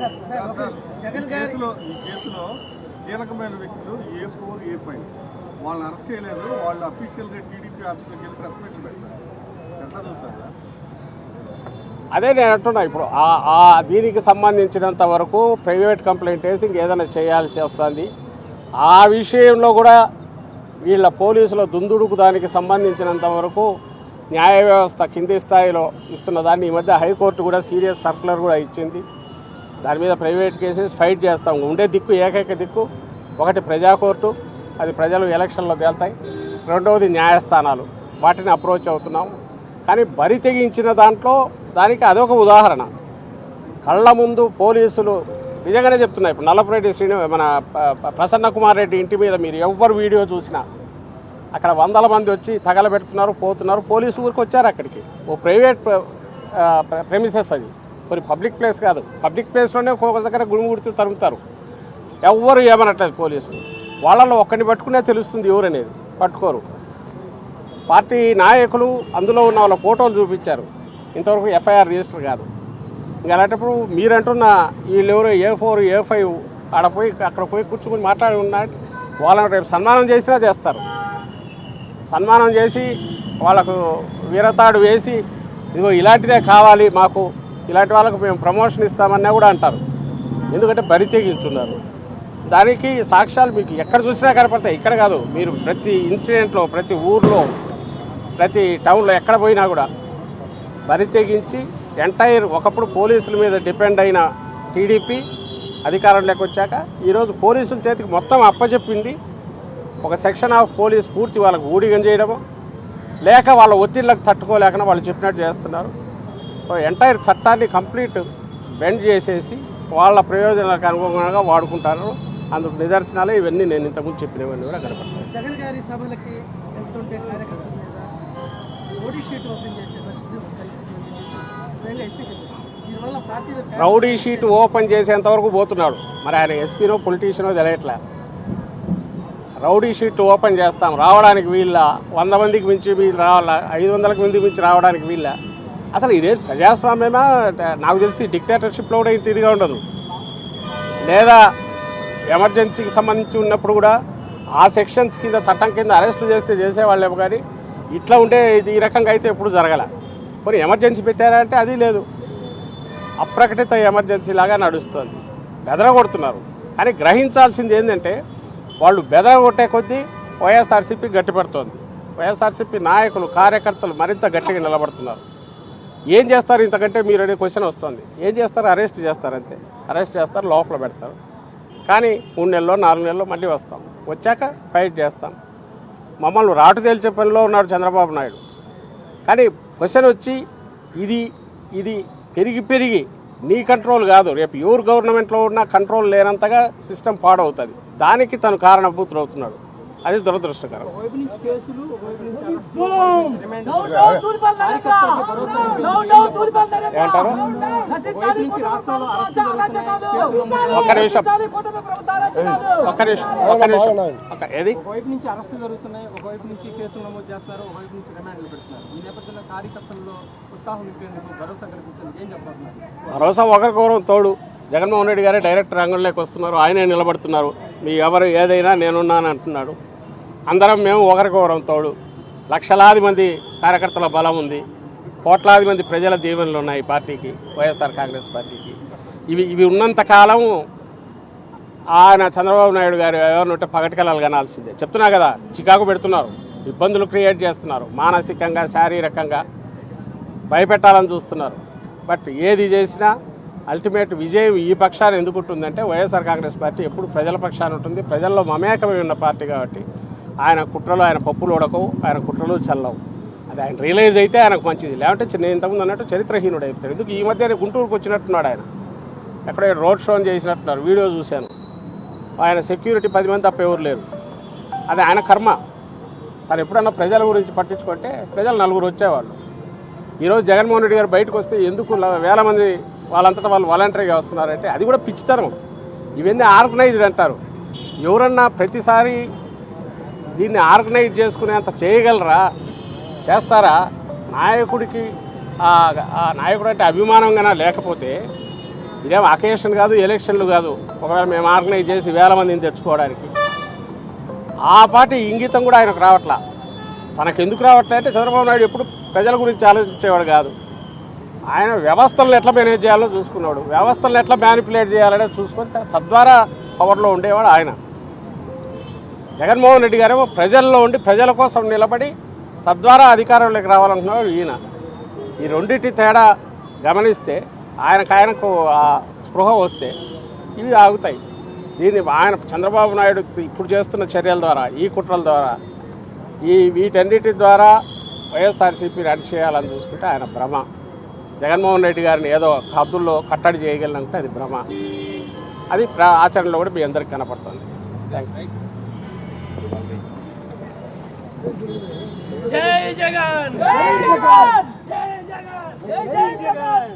ఈ కేసులో కీలకమైన వ్యక్తులు A4, A5 వాళ్ళని అరెస్ట్ చేయలేదు. వాళ్ళు అఫీషియల్గా టీడీపీ ఆఫీస్లోకి వెళ్ళి ప్రెస్ మీట్లు పెడతారు. ఎట్లా చూస్తారు? అదే నేను అంటున్నా. ఇప్పుడు దీనికి సంబంధించినంత వరకు ప్రైవేట్ కంప్లైంట్ వేసి ఇంకేదైనా చేయాల్సి వస్తుంది. ఆ విషయంలో కూడా వీళ్ళ పోలీసుల దుందుడుకు దానికి సంబంధించినంత వరకు న్యాయ వ్యవస్థ కింది స్థాయిలో ఇస్తున్న దాన్ని ఈ మధ్య హైకోర్టు కూడా సీరియస్ సర్కులర్ కూడా ఇచ్చింది. దాని మీద ప్రైవేట్ కేసెస్ ఫైట్ చేస్తాం. ఉండే దిక్కు ఏకైక దిక్కు ఒకటి ప్రజాకోర్టు, అది ప్రజలు ఎలక్షన్లో తేల్తాయి. రెండవది న్యాయస్థానాలు, వాటిని అప్రోచ్ అవుతున్నాం. కానీ బరి తెగించిన దాంట్లో దానికి అదొక ఉదాహరణ. కళ్ళ ముందు పోలీసులు నిజంగానే చెప్తున్నాయి. ఇప్పుడు నల్లపురెడ్డి మన ప్రసన్న కుమార్ రెడ్డి ఇంటి మీద మీరు ఎవరు వీడియో చూసినా అక్కడ వందల మంది వచ్చి తగలబెడుతున్నారు, పోతున్నారు. పోలీసు ఊరికి వచ్చారు అక్కడికి. ఓ ప్రైవేట్ ప్రెమిసెస్, అది కొన్ని పబ్లిక్ ప్లేస్ కాదు. పబ్లిక్ ప్లేస్లోనే ఒక్కొక్క దగ్గర గుడిముడితే తరుముతారు. ఎవ్వరు ఏమనట్లేదు పోలీసులు. వాళ్ళలో ఒక్కడిని పట్టుకునే తెలుస్తుంది ఎవరనేది. పట్టుకోరు. పార్టీ నాయకులు అందులో ఉన్న వాళ్ళ ఫోటోలు చూపించారు. ఇంతవరకు ఎఫ్ఐఆర్ రిజిస్టర్ కాదు. ఇంకా అలాంటప్పుడు మీరంటున్న వీళ్ళెవరో A4, A5 అక్కడ పోయి కూర్చుని మాట్లాడి ఉన్నారు. వాళ్ళని రేపు సన్మానం చేసినా చేస్తారు. సన్మానం చేసి వాళ్ళకు వీరతాడు వేసి ఇదిగో ఇలాంటిదే కావాలి మాకు, ఇలాంటి వాళ్ళకు మేము ప్రమోషన్ ఇస్తామన్నా కూడా అంటారు. ఎందుకంటే బరి తెగించున్నారు. దానికి సాక్ష్యాలు మీకు ఎక్కడ చూసినా కనపడతాయి. ఇక్కడ కాదు, మీరు ప్రతి ఇన్సిడెంట్లో, ప్రతి ఊర్లో, ప్రతి టౌన్లో ఎక్కడ పోయినా కూడా బరి తెగించి ఎంటైర్ ఒకప్పుడు పోలీసుల మీద డిపెండ్ అయిన టీడీపీ అధికారంలోకి వచ్చాక ఈరోజు పోలీసుల చేతికి మొత్తం అప్పచెప్పింది. ఒక సెక్షన్ ఆఫ్ పోలీస్ పూర్తి వాళ్ళకు ఊడిగం చేయడము, లేక వాళ్ళ ఒత్తిళ్లకు తట్టుకోలేకనే వాళ్ళు చెప్పినట్టు చేస్తున్నారు. సో ఎంటైర్ చట్టాన్ని కంప్లీట్ బెండ్ చేసేసి వాళ్ళ ప్రయోజనాలకు అనుగుణంగా వాడుకుంటారు. అందుకు నిదర్శనాలు ఇవన్నీ నేను ఇంతకుముందు చెప్పినవన్నీ కూడా కనపడతాయి. జగన్ గారి సభలకి వెళ్తుంటే కార్యకర్తల మీద రౌడీ షీట్ ఓపెన్ చేసే పరిస్థితి రౌడీ షీట్ ఓపెన్ చేసేంత వరకు పోతున్నాడు. మరి ఆయన ఎస్పీనో పొలిటీషియనో తెలియట్లే. రౌడీ షీట్ ఓపెన్ చేస్తాం, రావడానికి వీళ్ళ 100 మందికి మించి వీళ్ళు రావాలా, 500కి మించి రావడానికి వీళ్ళ. అసలు ఇదే ప్రజాస్వామ్యమా? నాకు తెలిసి డిక్టేటర్షిప్లో కూడా ఇంత ఇదిగా ఉండదు. లేదా ఎమర్జెన్సీకి సంబంధించి ఉన్నప్పుడు కూడా ఆ సెక్షన్స్ కింద, చట్టం కింద అరెస్టులు చేస్తే చేసేవాళ్ళేమో. కానీ ఇట్లా ఉంటే ఈ రకంగా అయితే ఎప్పుడు జరగల. కొన్ని ఎమర్జెన్సీ పెట్టారంటే అది లేదు. అప్రకటిత ఎమర్జెన్సీ లాగా నడుస్తుంది. బెదరగొడుతున్నారు. కానీ గ్రహించాల్సింది ఏంటంటే వాళ్ళు బెదరగొట్టే కొద్దీ వైఎస్ఆర్సీపీ గట్టిపడుతోంది. వైఎస్ఆర్సీపీ నాయకులు, కార్యకర్తలు మరింత గట్టిగా నిలబడుతున్నారు. ఏం చేస్తారు ఇంతకంటే మీరు అనే క్వశ్చన్ వస్తుంది. ఏం చేస్తారు? అరెస్ట్ చేస్తారు, అంతే. అరెస్ట్ చేస్తారు, లోపల పెడతారు. కానీ 3 నెలల్లో 4 నెలల్లో మళ్ళీ వస్తాం. వచ్చాక ఫైట్ చేస్తాం. మమ్మల్ని రాటు తేల్చే పనిలో ఉన్నాడు చంద్రబాబు నాయుడు. కానీ క్వశ్చన్ వచ్చి ఇది పెరిగి నీ కంట్రోల్ కాదు, రేపు ఎవరు గవర్నమెంట్లో ఉన్నా కంట్రోల్ లేనంతగా సిస్టమ్ పాడవుతుంది. దానికి తను కారణభూతులు అవుతున్నాడు. అది దురదృష్టకరం. ఏమంటారు? ఏది భరోసా ఒకరికొకరు తోడు. జగన్మోహన్ రెడ్డి గారే డైరెక్ట్ రంగంలోకి వస్తున్నారు. ఆయనే నిలబడుతున్నారు. మీ ఎవరు ఏదైనా నేనున్నాను అంటున్నాడు. అందరం మేము ఒకరికొకరం తోడు. లక్షలాది మంది కార్యకర్తల బలం ఉంది. కోట్లాది మంది ప్రజల దీవెనలు ఉన్నాయి ఈ పార్టీకి, వైఎస్ఆర్ కాంగ్రెస్ పార్టీకి. ఇవి ఉన్నంతకాలం ఆయన చంద్రబాబు నాయుడు గారు ఎవరినంటే పగటికలాలు కనాల్సిందే. చెప్తున్నా కదా, చికాకు పెడుతున్నారు, ఇబ్బందులు క్రియేట్ చేస్తున్నారు, మానసికంగా, శారీరకంగా భయపెట్టాలని చూస్తున్నారు. బట్ ఏది చేసినా అల్టిమేట్ విజయం ఈ పక్షాన్ని ఎందుకు ఉంటుందంటే వైఎస్ఆర్ కాంగ్రెస్ పార్టీ ఎప్పుడు ప్రజల పక్షాన్ని ఉంటుంది. ప్రజల్లో మమేకమై ఉన్న పార్టీ కాబట్టి ఆయన కుట్రలు, ఆయన పప్పులు ఉడకవు, ఆయన కుట్రలు చల్లవు. అది ఆయన రియలైజ్ అయితే ఆయనకు మంచిది. లేదంటే నేను ఇంతకుముందు అన్నట్టు చరిత్రహీనుడు అయిపోతాడు. ఎందుకు ఈ మధ్య గుంటూరుకు వచ్చినట్టున్నాడు. ఆయన ఎక్కడో రోడ్ షోని చేసినట్టున్నారు, వీడియో చూశాను. ఆయన సెక్యూరిటీ 10 మంది తప్ప ఎవరు లేరు. అది ఆయన కర్మ. తను ఎప్పుడన్నా ప్రజల గురించి పట్టించుకుంటే ప్రజలు 4 వచ్చేవాళ్ళు. ఈరోజు జగన్మోహన్ రెడ్డి గారు బయటకు వస్తే ఎందుకు వేల మంది వాళ్ళంతటా వాళ్ళు వాలంటరీగా వస్తున్నారంటే అది కూడా పిచ్చితనం. ఇవన్నీ ఆర్గనైజ్డ్ అంటారు. ఎవరన్నా ప్రతిసారి దీన్ని ఆర్గనైజ్ చేసుకునేంత చేయగలరా? చేస్తారా? నాయకుడికి ఆ నాయకుడు అంటే అభిమానంగా లేకపోతే ఇదేం అకేషన్ కాదు, ఎలక్షన్లు కాదు. ఒకవేళ మేము ఆర్గనైజ్ చేసి 1000 మందిని తెచ్చుకోవడానికి ఆ పార్టీ ఇంగితం కూడా ఆయనకు రావట్లా. తనకెందుకు రావట్లే అంటే చంద్రబాబు నాయుడు ఎప్పుడు ప్రజల గురించి ఆలోచించేవాడు కాదు. ఆయన వ్యవస్థలను ఎట్లా మేనేజ్ చేయాలో చూసుకున్నాడు, వ్యవస్థలను ఎట్లా మ్యానిపులేట్ చేయాలనే చూసుకొని తద్వారా పవర్లో ఉండేవాడు ఆయన. జగన్మోహన్ రెడ్డి గారేమో ప్రజల్లో ఉండి ప్రజల కోసం నిలబడి తద్వారా అధికారంలోకి రావాలనుకున్నాడు ఈయన. ఈ రెండింటి తేడా గమనిస్తే ఆయనకు ఆ స్పృహ వస్తే ఇవి ఆగుతాయి. దీన్ని ఆయన చంద్రబాబు నాయుడు ఇప్పుడు చేస్తున్న చర్యల ద్వారా, ఈ కుట్రల ద్వారా, వీటన్నిటి ద్వారా వైఎస్ఆర్సీపీని అణిచేయాలని చూసుకుంటే ఆయన భ్రమ. జగన్మోహన్ రెడ్డి గారిని ఏదో హద్దుల్లో కట్టడి చేయగలనంటే అది భ్రమ. అది ఆచరణలో కూడా మీ అందరికి కనపడుతుంది. Thank you. జై జగన్, జై జగన్, జై జగన్, జై జగన్.